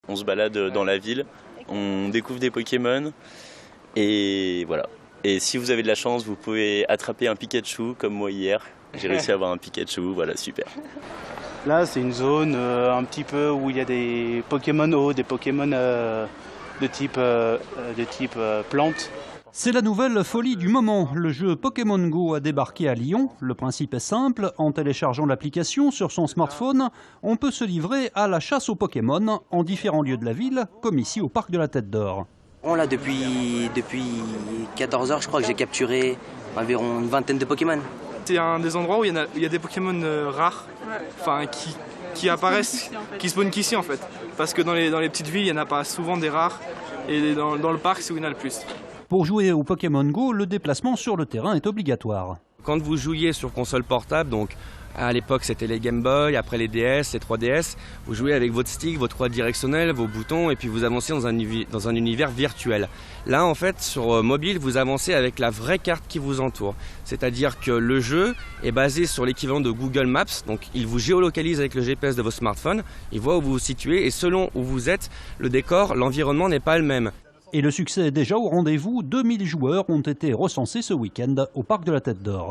On se balade dans la ville, on découvre des Pokémon et voilà. Et si vous avez de la chance, vous pouvez attraper un Pikachu comme moi hier. J'ai réussi à avoir un Pikachu, voilà, super. Là, c'est une zone un petit peu où il y a des Pokémon eau, des Pokémon de type plante. C'est la nouvelle folie du moment. Le jeu Pokémon Go a débarqué à Lyon. Le principe est simple. En téléchargeant l'application sur son smartphone, on peut se livrer à la chasse aux Pokémon en différents lieux de la ville, comme ici au parc de la Tête d'Or. Là, depuis 14 heures, je crois que j'ai capturé environ une vingtaine de Pokémon. C'est un des endroits où il y a des Pokémon rares, qui apparaissent, qui spawnent qu'ici en fait. Parce que dans les petites villes, il n'y en a pas souvent des rares, et dans le parc, c'est où il y en a le plus. Pour jouer au Pokémon Go, le déplacement sur le terrain est obligatoire. Quand vous jouiez sur console portable, donc à l'époque c'était les Game Boy, après les DS, les 3DS, vous jouez avec votre stick, votre croix directionnelle, vos boutons et puis vous avancez dans un univers virtuel. Là en fait sur mobile vous avancez avec la vraie carte qui vous entoure. C'est-à-dire que le jeu est basé sur l'équivalent de Google Maps, donc il vous géolocalise avec le GPS de vos smartphones, il voit où vous vous situez et selon où vous êtes, le décor, l'environnement n'est pas le même. Et le succès est déjà au rendez-vous. 2000 joueurs ont été recensés ce week-end au parc de la Tête d'Or.